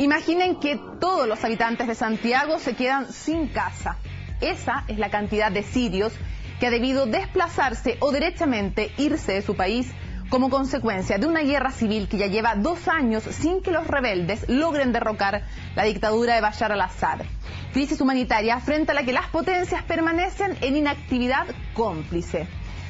Imaginen que todos los habitantes de Santiago se quedan sin casa. Esa es la cantidad de sirios que ha debido desplazarse o derechamente irse de su país como consecuencia de una guerra civil que ya lleva 2 años sin que los rebeldes logren derrocar la dictadura de Bashar al-Assad. Crisis humanitaria frente a la que las potencias permanecen en inactividad cómplice.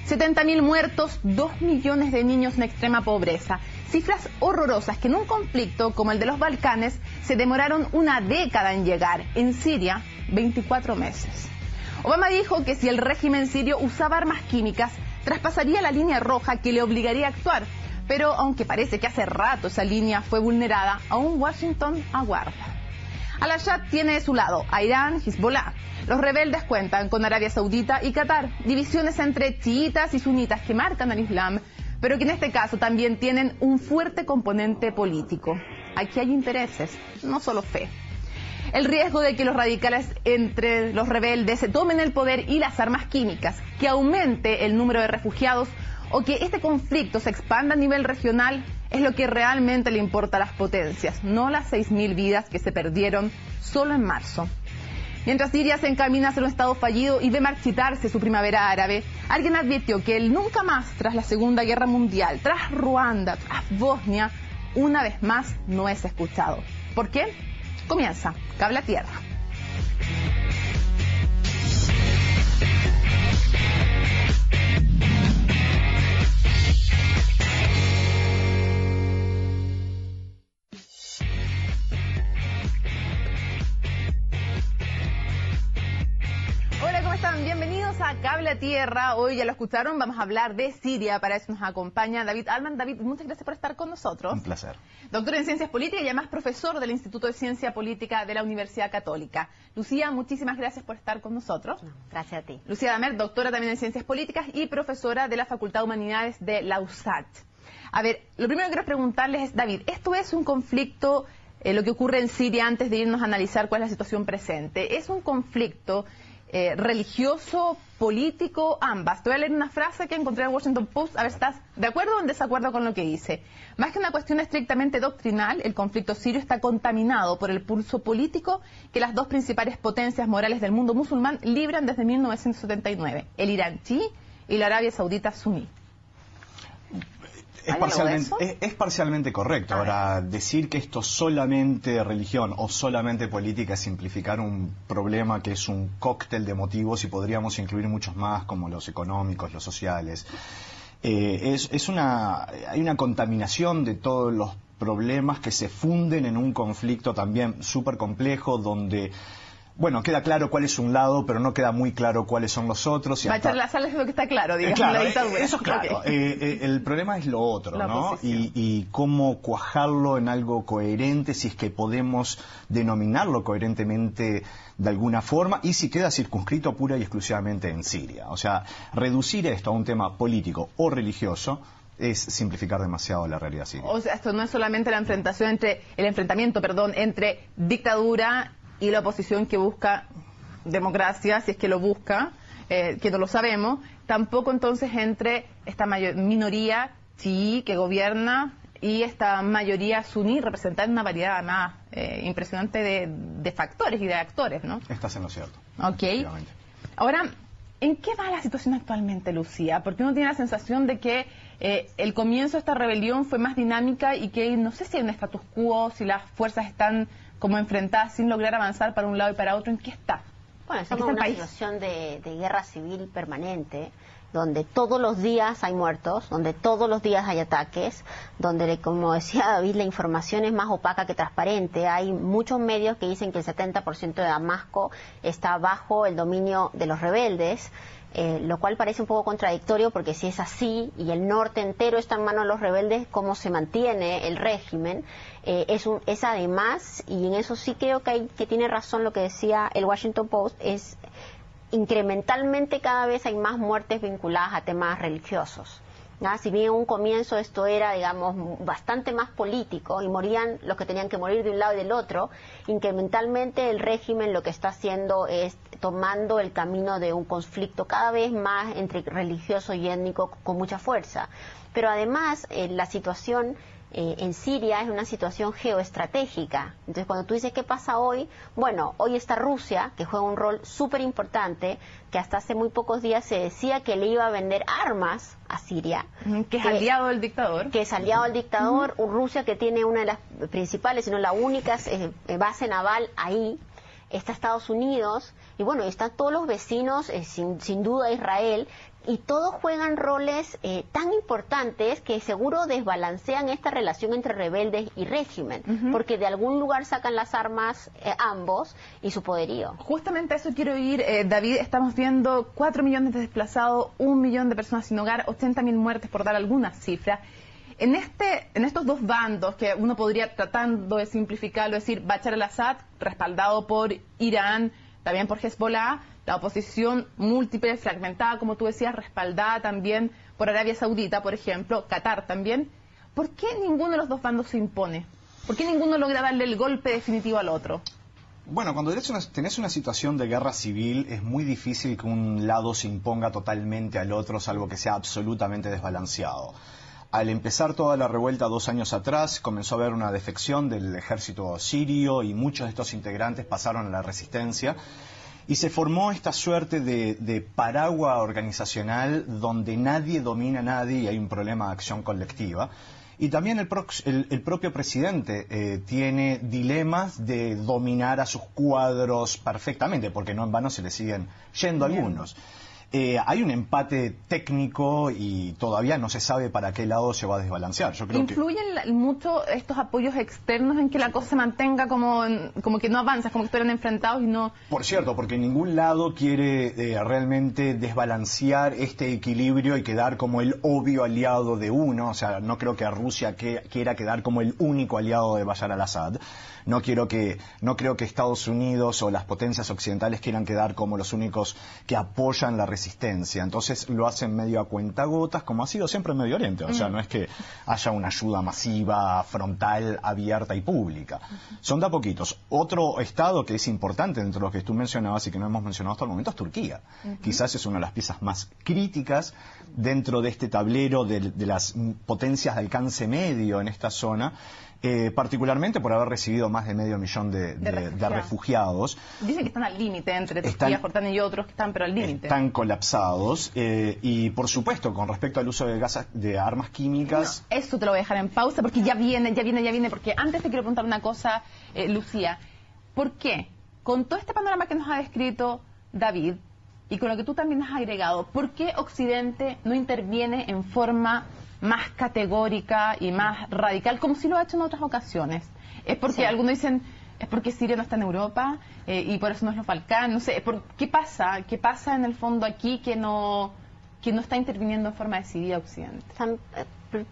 70.000 muertos, 2 millones de niños en extrema pobreza. Cifras horrorosas que en un conflicto como el de los Balcanes se demoraron una década en llegar. En Siria, 24 meses. Obama dijo que si el régimen sirio usaba armas químicas, traspasaría la línea roja que le obligaría a actuar. Pero aunque parece que hace rato esa línea fue vulnerada, aún Washington aguarda. Al-Assad tiene de su lado a Irán, Hezbollah. Los rebeldes cuentan con Arabia Saudita y Qatar, divisiones entre chiitas y sunitas que marcan al Islam, pero que en este caso también tienen un fuerte componente político. Aquí hay intereses, no solo fe. El riesgo de que los radicales entre los rebeldes se tomen el poder y las armas químicas, que aumente el número de refugiados o que este conflicto se expanda a nivel regional es lo que realmente le importa a las potencias, no las 6.000 vidas que se perdieron solo en marzo. Mientras Siria se encamina a ser un estado fallido y ve marchitarse su primavera árabe, alguien advirtió que el nunca más tras la Segunda Guerra Mundial, tras Ruanda, tras Bosnia, una vez más no es escuchado. ¿Por qué? Comienza Cable a Tierra. Hola, ¿cómo están? Bienvenidos a Cable a Tierra. Hoy ya lo escucharon, vamos a hablar de Siria. Para eso nos acompaña David Altman. David, muchas gracias por estar con nosotros. Un placer. Doctor en Ciencias Políticas y además profesor del Instituto de Ciencia Política de la Universidad Católica. Lucía, muchísimas gracias por estar con nosotros. Gracias a ti. Lucía Damer, doctora también en Ciencias Políticas y profesora de la Facultad de Humanidades de la USACH. A ver, lo primero que quiero preguntarles es, David, ¿esto es un conflicto, lo que ocurre en Siria, antes de irnos a analizar cuál es la situación presente? ¿Es un conflicto religioso, político, ambas? Te voy a leer una frase que encontré en el Washington Post, a ver si estás de acuerdo o en desacuerdo con lo que dice. Más que una cuestión estrictamente doctrinal, el conflicto sirio está contaminado por el pulso político que las dos principales potencias morales del mundo musulmán libran desde 1979, el Irán chií y la Arabia Saudita suní. Es parcialmente correcto. Ahora, decir que esto es solamente religión o solamente política es simplificar un problema que es un cóctel de motivos y podríamos incluir muchos más, como los económicos, los sociales. Hay una contaminación de todos los problemas que se funden en un conflicto también súper complejo donde... Bueno, queda claro cuál es un lado, pero no queda muy claro cuáles son los otros. Va a echar las sales de lo que está claro, digamos, claro, la dictadura. Eso es claro. Okay. El problema es lo otro, ¿no? Y cómo cuajarlo en algo coherente, si es que podemos denominarlo coherentemente de alguna forma, y si queda circunscrito pura y exclusivamente en Siria. O sea, reducir esto a un tema político o religioso es simplificar demasiado la realidad siria. O sea, esto no es solamente el enfrentamiento entre dictadura y la oposición que busca democracia, si es que lo busca, que no lo sabemos, tampoco entonces entre esta minoría chií que gobierna y esta mayoría suní, representando una variedad más impresionante de factores y de actores, ¿no? Estás en lo cierto. Ok. Ahora, ¿en qué va la situación actualmente, Lucía? Porque uno tiene la sensación de que el comienzo de esta rebelión fue más dinámica y que no sé si hay un status quo, si las fuerzas están como enfrentadas sin lograr avanzar para un lado y para otro. ¿En qué está? Bueno, estamos en una situación de guerra civil permanente, donde todos los días hay muertos, donde todos los días hay ataques, donde, como decía David, la información es más opaca que transparente. Hay muchos medios que dicen que el 70% de Damasco está bajo el dominio de los rebeldes, lo cual parece un poco contradictorio, porque si es así y el norte entero está en manos de los rebeldes, ¿cómo se mantiene el régimen? Es además, y en eso sí creo que tiene razón lo que decía el Washington Post, es incrementalmente cada vez hay más muertes vinculadas a temas religiosos. ¿Ya? Si bien en un comienzo esto era, digamos, bastante más político y morían los que tenían que morir de un lado y del otro, incrementalmente el régimen lo que está haciendo es tomando el camino de un conflicto cada vez más entre religioso y étnico con mucha fuerza. Pero además la situación en Siria es una situación geoestratégica. Entonces, cuando tú dices qué pasa hoy, bueno, hoy está Rusia, que juega un rol súper importante, que hasta hace muy pocos días se decía que le iba a vender armas a Siria. Que es aliado del dictador. Que es aliado del dictador. Rusia, que tiene una de las principales, si no la única, base naval ahí. Está Estados Unidos, y bueno, están todos los vecinos, sin duda Israel, y todos juegan roles tan importantes que seguro desbalancean esta relación entre rebeldes y régimen, porque de algún lugar sacan las armas ambos y su poderío. Justamente a eso quiero ir, David. Estamos viendo 4 millones de desplazados, 1 millón de personas sin hogar, 80.000 muertes, por dar algunas cifras. En estos dos bandos, que uno podría, tratando de simplificarlo, decir Bashar al-Assad, respaldado por Irán, también por Hezbollah, la oposición múltiple, fragmentada, como tú decías, respaldada también por Arabia Saudita, por ejemplo, Qatar también. ¿Por qué ninguno de los dos bandos se impone? ¿Por qué ninguno logra darle el golpe definitivo al otro? Bueno, cuando tenés una situación de guerra civil, es muy difícil que un lado se imponga totalmente al otro, salvo que sea absolutamente desbalanceado. Al empezar toda la revuelta 2 años atrás, comenzó a haber una defección del ejército sirio y muchos de estos integrantes pasaron a la resistencia. Y se formó esta suerte de paraguas organizacional donde nadie domina a nadie y hay un problema de acción colectiva. Y también el propio presidente tiene dilemas de dominar a sus cuadros perfectamente, porque no en vano se le siguen yendo algunos. Hay un empate técnico y todavía no se sabe para qué lado se va a desbalancear. Yo creo ¿Influyen mucho estos apoyos externos en que la cosa se mantenga como que no avanza, como que estuvieran enfrentados y no...? Por cierto, porque ningún lado quiere realmente desbalancear este equilibrio y quedar como el obvio aliado de uno. O sea, no creo que Rusia quiera quedar como el único aliado de Bashar al-Assad. No creo que Estados Unidos o las potencias occidentales quieran quedar como los únicos que apoyan la resistencia. Entonces lo hacen medio a cuentagotas, como ha sido siempre en Medio Oriente. O sea, no es que haya una ayuda masiva, frontal, abierta y pública. Son de a poquitos. Otro estado que es importante dentro de lo que tú mencionabas y que no hemos mencionado hasta el momento es Turquía. Quizás es una de las piezas más críticas dentro de este tablero de las potencias de alcance medio en esta zona. Particularmente por haber recibido más de 500.000 de refugiados. Dicen que están al límite entre Turquía, Jordania y otros que están pero al límite. Están colapsados y por supuesto con respecto al uso de armas químicas... No, eso te lo voy a dejar en pausa porque ya viene, porque antes te quiero preguntar una cosa, Lucía. ¿Por qué? Con todo este panorama que nos ha descrito David y con lo que tú también has agregado, ¿por qué Occidente no interviene en forma más categórica y más radical, como si lo ha hecho en otras ocasiones? Es porque algunos dicen, es porque Siria no está en Europa y por eso no es los Balcanes, no sé, ¿qué pasa? ¿Qué pasa en el fondo aquí que no está interviniendo en forma decidida Occidente?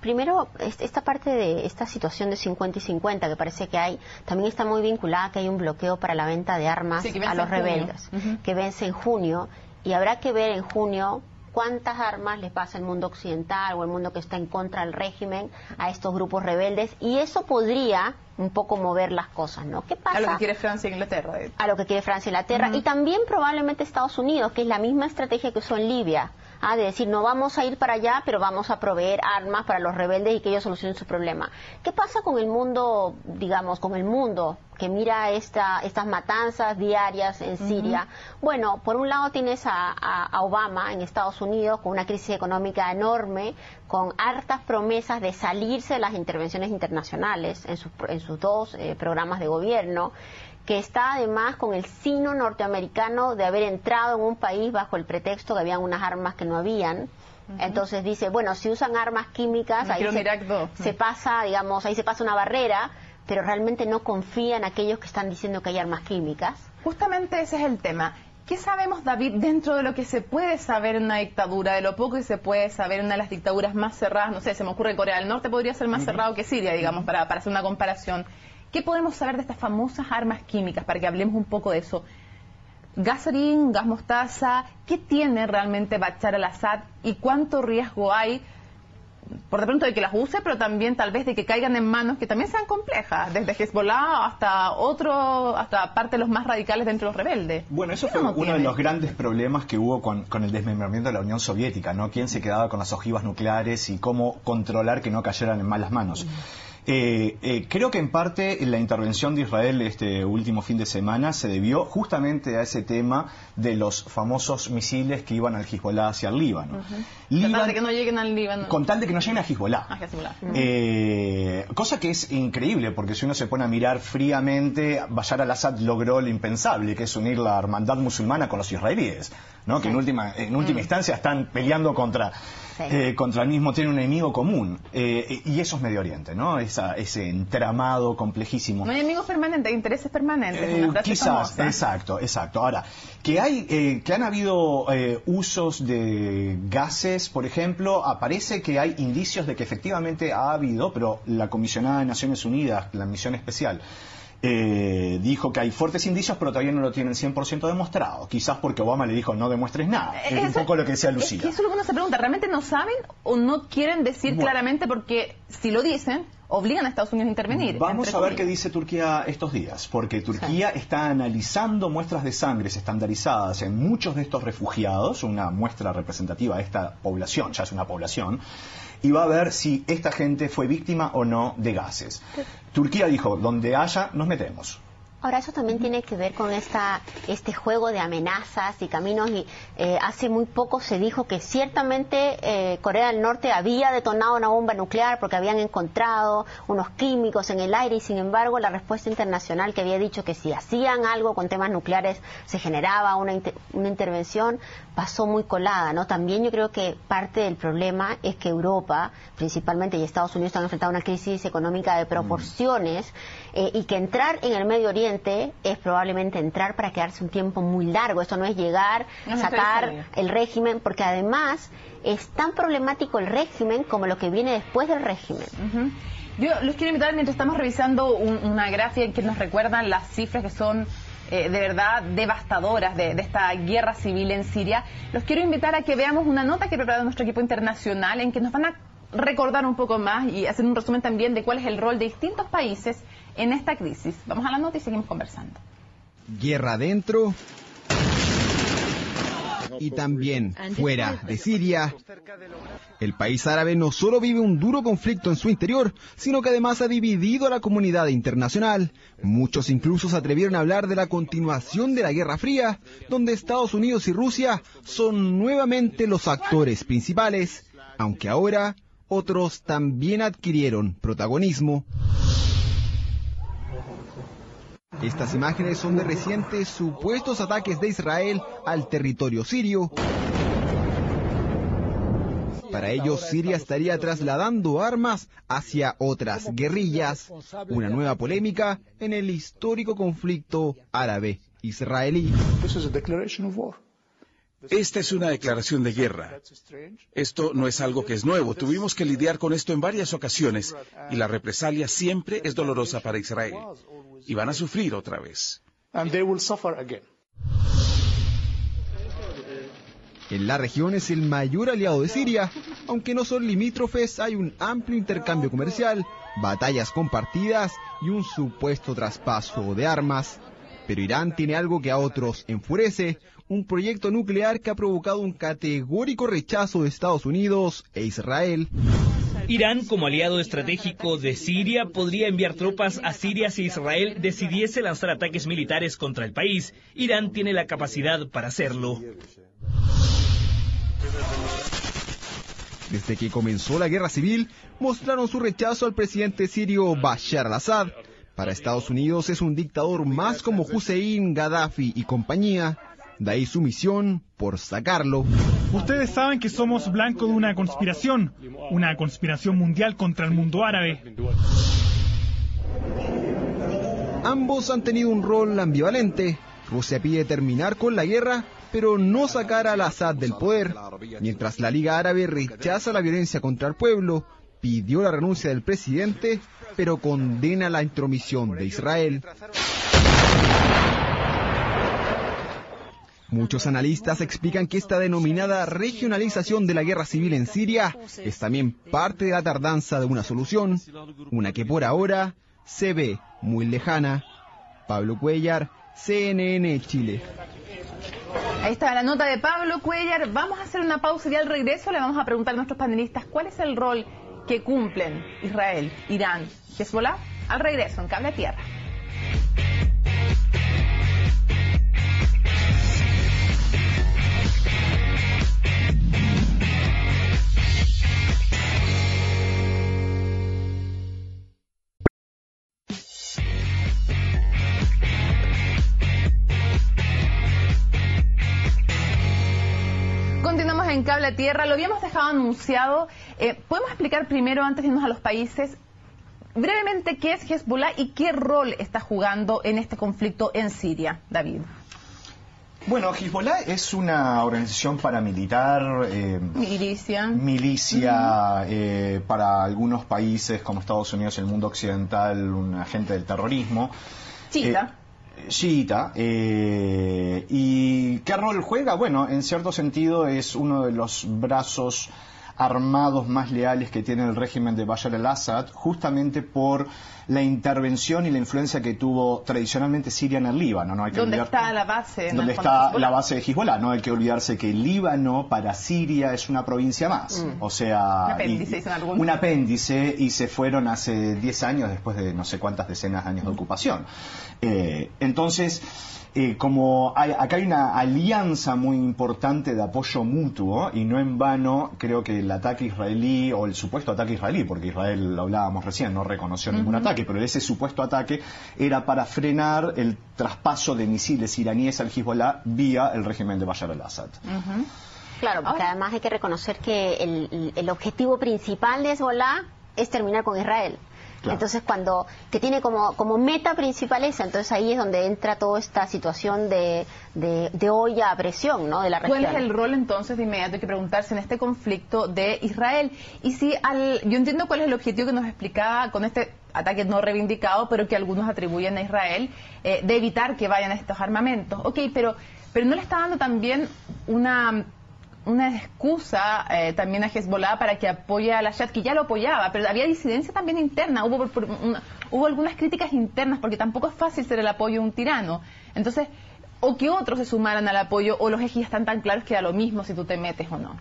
Primero, esta parte de esta situación de 50 y 50 que parece que hay, también está muy vinculada a que hay un bloqueo para la venta de armas a los rebeldes, que vence en junio, y habrá que ver en junio cuántas armas les pasa al mundo occidental o el mundo que está en contra del régimen a estos grupos rebeldes, y eso podría un poco mover las cosas, ¿no? ¿Qué pasa? A lo que quiere Francia e Inglaterra. A lo que quiere Francia e Inglaterra, y también probablemente Estados Unidos, que es la misma estrategia que usó en Libia, de decir, no vamos a ir para allá, pero vamos a proveer armas para los rebeldes y que ellos solucionen su problema. ¿Qué pasa con el mundo, digamos, con el mundo que mira estas matanzas diarias en Siria? Bueno, por un lado tienes a Obama en Estados Unidos con una crisis económica enorme, con hartas promesas de salirse de las intervenciones internacionales en sus dos programas de gobierno, que está además con el sino norteamericano de haber entrado en un país bajo el pretexto que habían unas armas que no habían. Entonces dice, bueno, si usan armas químicas, ahí se pasa, digamos, ahí se pasa una barrera, pero realmente no confía en aquellos que están diciendo que hay armas químicas. Justamente ese es el tema. ¿Qué sabemos, David, dentro de lo que se puede saber en una dictadura, de lo poco que se puede saber en una de las dictaduras más cerradas? No sé, se me ocurre Corea del Norte podría ser más cerrado que Siria, digamos, para hacer una comparación. ¿Qué podemos saber de estas famosas armas químicas, para que hablemos un poco de eso? Gasarín, gas mostaza, ¿qué tiene realmente Bashar al-Assad y cuánto riesgo hay, por de pronto, de que las use, pero también tal vez de que caigan en manos que también sean complejas, desde Hezbollah hasta parte de los más radicales dentro de los rebeldes? Bueno, eso fue uno de los grandes problemas que hubo con el desmembramiento de la Unión Soviética, ¿no? ¿Quién se quedaba con las ojivas nucleares y cómo controlar que no cayeran en malas manos? Creo que en parte la intervención de Israel este último fin de semana se debió justamente a ese tema de los famosos misiles que iban al Hezbollah hacia el Líbano. Con tal de que no lleguen al Líbano. Con tal de que no lleguen a Hezbollah. Cosa que es increíble, porque si uno se pone a mirar fríamente, Bashar al-Assad logró lo impensable, que es unir la hermandad musulmana con los israelíes, ¿no? Que en última instancia están peleando contra el mismo, tienen un enemigo común, y eso es Medio Oriente, ¿no? Ese entramado complejísimo. No hay enemigos permanentes, hay intereses permanentes. Una frase quizás, famosa. exacto. Ahora, que han habido usos de gases, por ejemplo, aparece que hay indicios de que efectivamente ha habido, pero la comisionada de Naciones Unidas, la misión especial, dijo que hay fuertes indicios, pero todavía no lo tienen 100% demostrado. Quizás porque Obama le dijo no demuestres nada. Es un poco lo que decía Lucía. Eso es lo que uno se pregunta. ¿Realmente no saben o no quieren decir claramente? Porque si lo dicen, obligan a Estados Unidos a intervenir. Vamos a ver qué dice Turquía estos días, porque Turquía está analizando muestras de sangre estandarizadas en muchos de estos refugiados, una muestra representativa de esta población, ya es una población, y va a ver si esta gente fue víctima o no de gases. Turquía dijo, donde haya, nos metemos. Ahora, eso también tiene que ver con este juego de amenazas y caminos. Y hace muy poco se dijo que ciertamente Corea del Norte había detonado una bomba nuclear porque habían encontrado unos químicos en el aire, y sin embargo la respuesta internacional, que había dicho que si hacían algo con temas nucleares se generaba una intervención, pasó muy colada, ¿no? También yo creo que parte del problema es que Europa, principalmente, y Estados Unidos, han enfrentado una crisis económica de proporciones, y que entrar en el Medio Oriente es probablemente entrar para quedarse un tiempo muy largo. Esto no es llegar, sacar el régimen, porque además es tan problemático el régimen como lo que viene después del régimen. Yo los quiero invitar, mientras estamos revisando una gráfica que nos recuerdan las cifras que son de verdad devastadoras de esta guerra civil en Siria, los quiero invitar a que veamos una nota que ha preparado nuestro equipo internacional, en que nos van a recordar un poco más y hacer un resumen también de cuál es el rol de distintos países en esta crisis. Vamos a la nota y seguimos conversando. Guerra dentro y también fuera de Siria. El país árabe no solo vive un duro conflicto en su interior, sino que además ha dividido a la comunidad internacional. Muchos incluso se atrevieron a hablar de la continuación de la Guerra Fría, donde Estados Unidos y Rusia son nuevamente los actores principales, aunque ahora otros también adquirieron protagonismo. Estas imágenes son de recientes supuestos ataques de Israel al territorio sirio. Para ellos, Siria estaría trasladando armas hacia otras guerrillas, una nueva polémica en el histórico conflicto árabe-israelí. Esta es una declaración de guerra. Esto no es algo que es nuevo. Tuvimos que lidiar con esto en varias ocasiones, y la represalia siempre es dolorosa para Israel. Y van a sufrir otra vez. En la región es el mayor aliado de Siria. Aunque no son limítrofes, hay un amplio intercambio comercial, batallas compartidas y un supuesto traspaso de armas. Pero Irán tiene algo que a otros enfurece: un proyecto nuclear que ha provocado un categórico rechazo de Estados Unidos e Israel. Irán, como aliado estratégico de Siria, podría enviar tropas a Siria si Israel decidiese lanzar ataques militares contra el país. Irán tiene la capacidad para hacerlo. Desde que comenzó la guerra civil, mostraron su rechazo al presidente sirio Bashar al-Assad. Para Estados Unidos es un dictador más como Hussein, Gaddafi y compañía. De ahí su misión por sacarlo. Ustedes saben que somos blanco de una conspiración mundial contra el mundo árabe. Ambos han tenido un rol ambivalente. Rusia pide terminar con la guerra, pero no sacar al Assad del poder, mientras la Liga Árabe rechaza la violencia contra el pueblo, pidió la renuncia del presidente, pero condena la intromisión de Israel. Muchos analistas explican que esta denominada regionalización de la guerra civil en Siria es también parte de la tardanza de una solución, una que por ahora se ve muy lejana. Pablo Cuellar, CNN Chile. Ahí está la nota de Pablo Cuellar. Vamos a hacer una pausa y al regreso le vamos a preguntar a nuestros panelistas cuál es el rol que cumplen Israel, Irán, Hezbollah, al regreso en Cable a Tierra. Continuamos en Cable a Tierra, lo habíamos dejado anunciado. ¿Podemos explicar primero, antes de irnos a los países, brevemente qué es Hezbollah y qué rol está jugando en este conflicto en Siria, David? Bueno, Hezbollah es una organización paramilitar, milicia para algunos países como Estados Unidos y el mundo occidental, un agente del terrorismo. Chiita. ¿Y qué rol juega? Bueno, en cierto sentido es uno de los brazos armados más leales que tiene el régimen de Bashar al-Assad, justamente por la intervención y la influencia que tuvo tradicionalmente Siria en el Líbano. No hay que ¿Dónde está la base? ¿Dónde está la base de Hezbollah? No hay que olvidarse que el Líbano para Siria es una provincia más. O sea, un apéndice, y se fueron hace 10 años después de no sé cuántas decenas de años de ocupación. Entonces, como acá hay una alianza muy importante de apoyo mutuo, y no en vano creo que el ataque israelí, o el supuesto ataque israelí, porque Israel, lo hablábamos recién, no reconoció ningún ataque, pero ese supuesto ataque era para frenar el traspaso de misiles iraníes al Hezbollah vía el régimen de Bashar al-Assad. Claro, porque además hay que reconocer que el objetivo principal de Hezbollah es terminar con Israel. Claro. Entonces, que tiene como meta principal esa, entonces ahí es donde entra toda esta situación de olla a presión, ¿no?, de la región. ¿Cuál es el rol entonces, de inmediato hay que preguntarse, en este conflicto de Israel? Y si yo entiendo cuál es el objetivo que nos explicaba con este ataque no reivindicado, pero que algunos atribuyen a Israel, de evitar que vayan a estos armamentos. Ok, pero no le está dando también una excusa también a Hezbollah para que apoye a al-Assad, que ya lo apoyaba, pero había disidencia también interna, hubo algunas críticas internas, porque tampoco es fácil ser el apoyo de un tirano. Entonces, o que otros se sumaran al apoyo, o los ejes ya están tan claros que da lo mismo si tú te metes o no.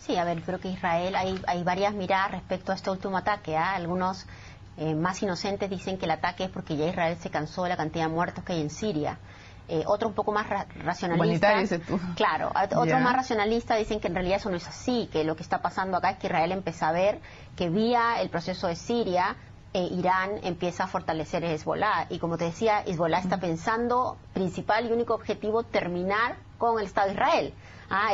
Sí, a ver, creo que Israel, hay varias miradas respecto a este último ataque. Algunos más inocentes dicen que el ataque es porque ya Israel se cansó de la cantidad de muertos que hay en Siria. Otro un poco más racionalista, claro, otro más racionalista dicen que en realidad eso no es así, que lo que está pasando acá es que Israel empieza a ver que vía el proceso de Siria, Irán empieza a fortalecer Hezbollah, y como te decía, Hezbollah está pensando principal y único objetivo terminar con el Estado de Israel,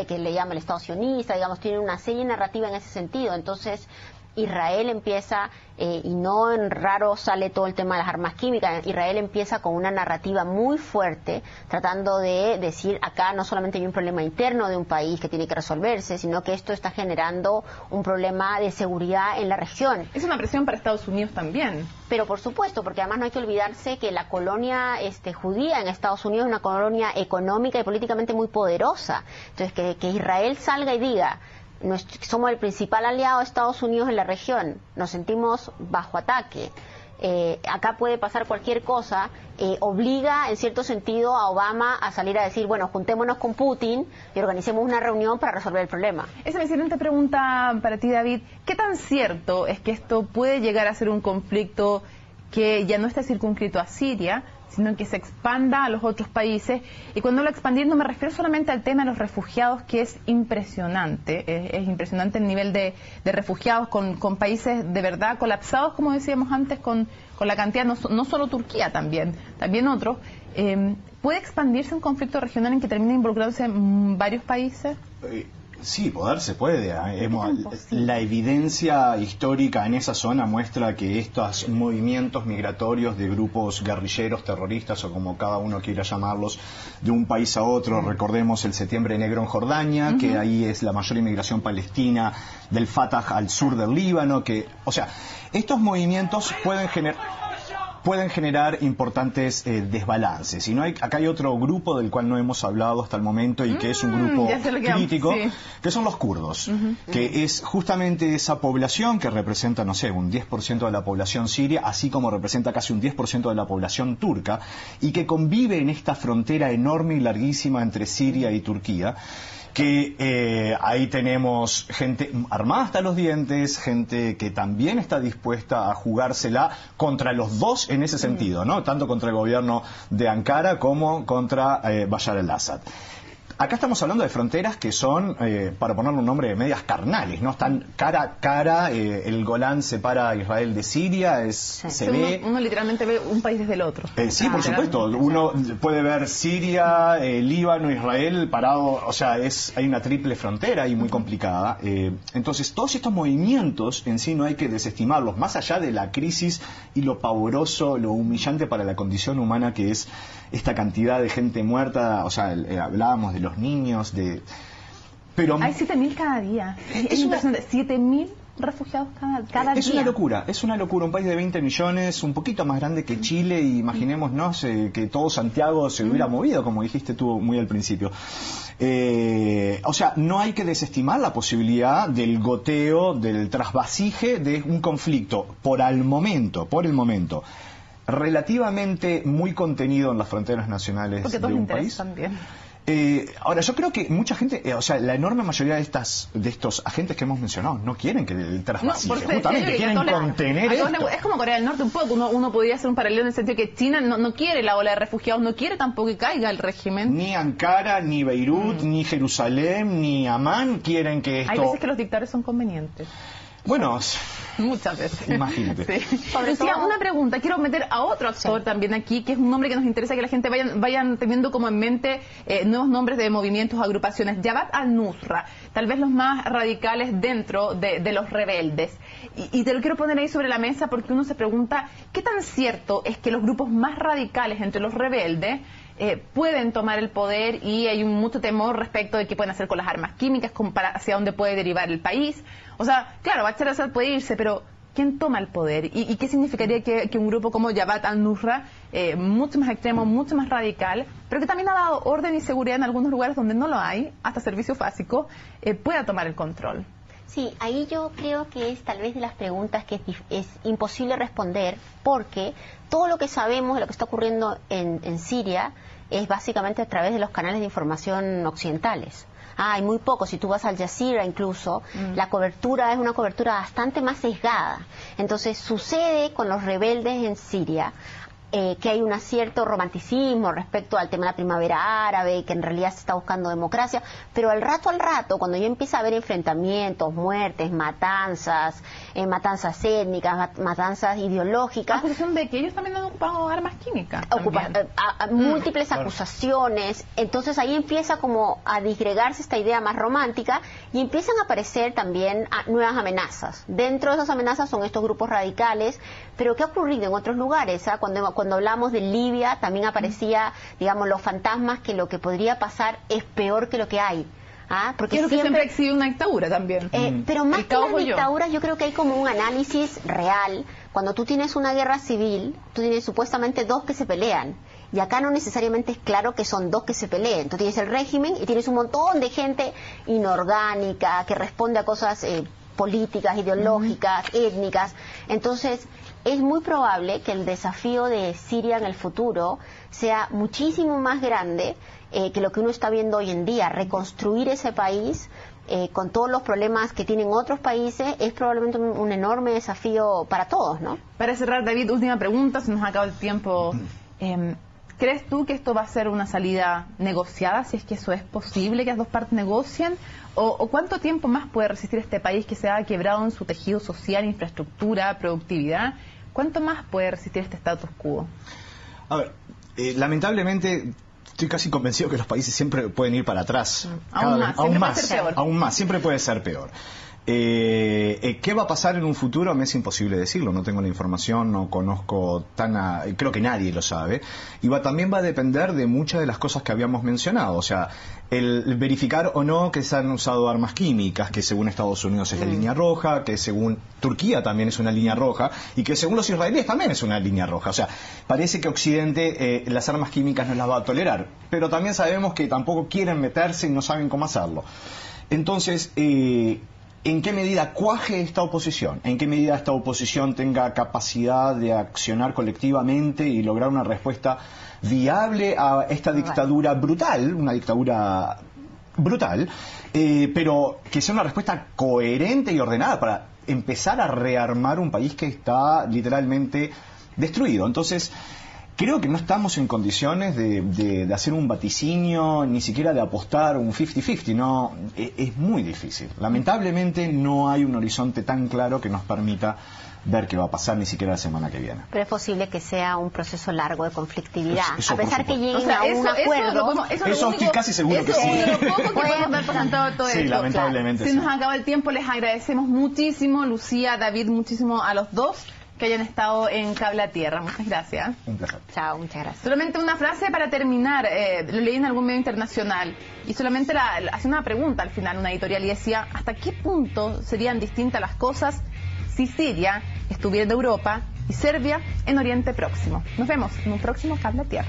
que le llama el Estado sionista, digamos, tiene una serie narrativa en ese sentido. Entonces Israel empieza, y no en raro sale todo el tema de las armas químicas, Israel empieza con una narrativa muy fuerte, tratando de decir, acá no solamente hay un problema interno de un país que tiene que resolverse, sino que esto está generando un problema de seguridad en la región. Es una presión para Estados Unidos también. Pero por supuesto, porque además no hay que olvidarse que la colonia judía en Estados Unidos es una colonia económica y políticamente muy poderosa. Entonces, que Israel salga y diga, somos el principal aliado de Estados Unidos en la región, nos sentimos bajo ataque, acá puede pasar cualquier cosa, obliga en cierto sentido a Obama a salir a decir, bueno, juntémonos con Putin y organicemos una reunión para resolver el problema. Esa es mi siguiente pregunta para ti, David. ¿Qué tan cierto es que esto puede llegar a ser un conflicto que ya no esté circunscrito a Siria, sino que se expanda a los otros países? Y cuando hablo de expandir no me refiero solamente al tema de los refugiados, que es impresionante, es impresionante el nivel de refugiados con países de verdad colapsados, como decíamos antes, con la cantidad, no solo Turquía, también otros. ¿Puede expandirse un conflicto regional en que termine involucrándose en varios países? Sí, se puede. La evidencia histórica en esa zona muestra que estos movimientos migratorios de grupos guerrilleros, terroristas o como cada uno quiera llamarlos, de un país a otro, recordemos el Septiembre Negro en Jordania, que ahí es la mayor inmigración palestina, del Fatah al sur del Líbano, estos movimientos pueden generar importantes desbalances. Y acá hay otro grupo del cual no hemos hablado hasta el momento y que es un grupo crítico, que son los kurdos, que es justamente esa población que representa, un 10% de la población siria, así como representa casi un 10% de la población turca, y que convive en esta frontera enorme y larguísima entre Siria y Turquía. que ahí tenemos gente armada hasta los dientes, gente que también está dispuesta a jugársela contra los dos en ese sentido, ¿no? Tanto contra el gobierno de Ankara como contra Bashar al-Assad. Acá estamos hablando de fronteras que son, para ponerle un nombre, medias carnales, ¿no? Están cara a cara, el Golán separa a Israel de Siria, se ve... Uno literalmente ve un país desde el otro. Sí, por supuesto. Uno puede ver Siria, Líbano, Israel parado, o sea, hay una triple frontera ahí muy complicada. Entonces, todos estos movimientos en sí no hay que desestimarlos, más allá de la crisis y lo pavoroso, lo humillante para la condición humana que es esta cantidad de gente muerta, o sea, hablábamos de los niños, pero hay 7.000 cada día. Es impresionante, 7.000 refugiados cada día. Es una locura, un país de 20 millones, un poquito más grande que Chile, y imaginémonos que todo Santiago se hubiera movido, como dijiste tú muy al principio. O sea, no hay que desestimar la posibilidad del goteo, del trasvasije de un conflicto por el momento, relativamente muy contenido en las fronteras nacionales de un país. También. Ahora, yo creo que mucha gente, o sea, la enorme mayoría de estos agentes que hemos mencionado no quieren que el trasvasije, justamente quieren contener esto. Es como Corea del Norte un poco, uno podría hacer un paralelo en el sentido que China no quiere la ola de refugiados, no quiere tampoco que caiga el régimen. Ni Ankara, ni Beirut, ni Jerusalén, ni Amán quieren que esto... Hay veces que los dictadores son convenientes. Bueno, muchas veces. Imagínate. Sí. Lucía, una pregunta. Quiero meter a otro actor también aquí, que es un nombre que nos interesa que la gente vayan teniendo como en mente nuevos nombres de movimientos, agrupaciones. Jabhat al-Nusra, tal vez los más radicales dentro de los rebeldes. Y te lo quiero poner ahí sobre la mesa porque uno se pregunta, ¿qué tan cierto es que los grupos más radicales entre los rebeldes pueden tomar el poder, y hay mucho temor respecto de qué pueden hacer con las armas químicas, hacia dónde puede derivar el país? O sea, claro, Bashar al-Assad puede irse, pero ¿quién toma el poder? ¿Y qué significaría que un grupo como Jabhat al-Nusra, mucho más extremo, mucho más radical, pero que también ha dado orden y seguridad en algunos lugares donde no lo hay, hasta servicios básicos, pueda tomar el control? Sí, ahí yo creo que es tal vez de las preguntas que es imposible responder, porque todo lo que sabemos de lo que está ocurriendo en Siria es básicamente a través de los canales de información occidentales. Hay muy poco, si tú vas al Jazeera incluso, la cobertura es una cobertura bastante más sesgada. Entonces sucede con los rebeldes en Siria, que hay un cierto romanticismo respecto al tema de la primavera árabe, que en realidad se está buscando democracia, pero al rato, cuando ya empieza a haber enfrentamientos, muertes, matanzas étnicas, matanzas ideológicas... Acusación de que ellos también han ocupado armas químicas. Múltiples acusaciones, entonces ahí empieza como a disgregarse esta idea más romántica y empiezan a aparecer también nuevas amenazas. Dentro de esas amenazas son estos grupos radicales, pero ¿qué ha ocurrido en otros lugares? Cuando hablamos de Libia también aparecía, digamos, los fantasmas que lo que podría pasar es peor que lo que hay. Porque siempre existe una dictadura también. Pero más que las dictaduras, yo creo que hay como un análisis real. Cuando tú tienes una guerra civil, tú tienes supuestamente dos que se pelean. Y acá no necesariamente es claro que son dos que se peleen. Tú tienes el régimen y tienes un montón de gente inorgánica que responde a cosas políticas, ideológicas, étnicas. Entonces, es muy probable que el desafío de Siria en el futuro sea muchísimo más grande que lo que uno está viendo hoy en día. Reconstruir ese país con todos los problemas que tienen otros países es probablemente un enorme desafío para todos, ¿no? Para cerrar, David, última pregunta, se nos acaba el tiempo. ¿Crees tú que esto va a ser una salida negociada, si es que eso es posible, que las dos partes negocien? ¿O cuánto tiempo más puede resistir este país que se ha quebrado en su tejido social, infraestructura, productividad? ¿Cuánto más puede resistir este status quo? A ver, lamentablemente estoy casi convencido que los países siempre pueden ir para atrás. Aún más, siempre puede ser peor. ¿Qué va a pasar en un futuro? Me es imposible decirlo, no tengo la información, no conozco creo que nadie lo sabe, y también va a depender de muchas de las cosas que habíamos mencionado, o sea, el verificar o no que se han usado armas químicas, que según Estados Unidos es la línea roja, que según Turquía también es una línea roja, y que según los israelíes también es una línea roja. O sea, parece que Occidente las armas químicas no las va a tolerar, pero también sabemos que tampoco quieren meterse y no saben cómo hacerlo. Entonces, ¿en qué medida cuaje esta oposición? ¿En qué medida esta oposición tenga capacidad de accionar colectivamente y lograr una respuesta viable a esta dictadura brutal, una dictadura brutal, pero que sea una respuesta coherente y ordenada para empezar a rearmar un país que está literalmente destruido. Entonces, creo que no estamos en condiciones de hacer un vaticinio, ni siquiera de apostar un 50-50, no, es muy difícil. Lamentablemente no hay un horizonte tan claro que nos permita ver qué va a pasar ni siquiera la semana que viene. Pero es posible que sea un proceso largo de conflictividad, eso a pesar que lleguen a un acuerdo. Eso estoy casi seguro que sí. Lo poco que podemos ver pasando todo sí, esto. lamentablemente. Si nos acaba el tiempo, les agradecemos muchísimo, Lucía, David, muchísimo a los dos que hayan estado en Cable a Tierra. Muchas gracias. Un placer. Chao, muchas gracias. Solamente una frase para terminar. Lo leí en algún medio internacional y solamente hacía una pregunta al final, una editorial, y decía: ¿hasta qué punto serían distintas las cosas si Siria estuviera en Europa y Serbia en Oriente Próximo? Nos vemos en un próximo Cable a Tierra.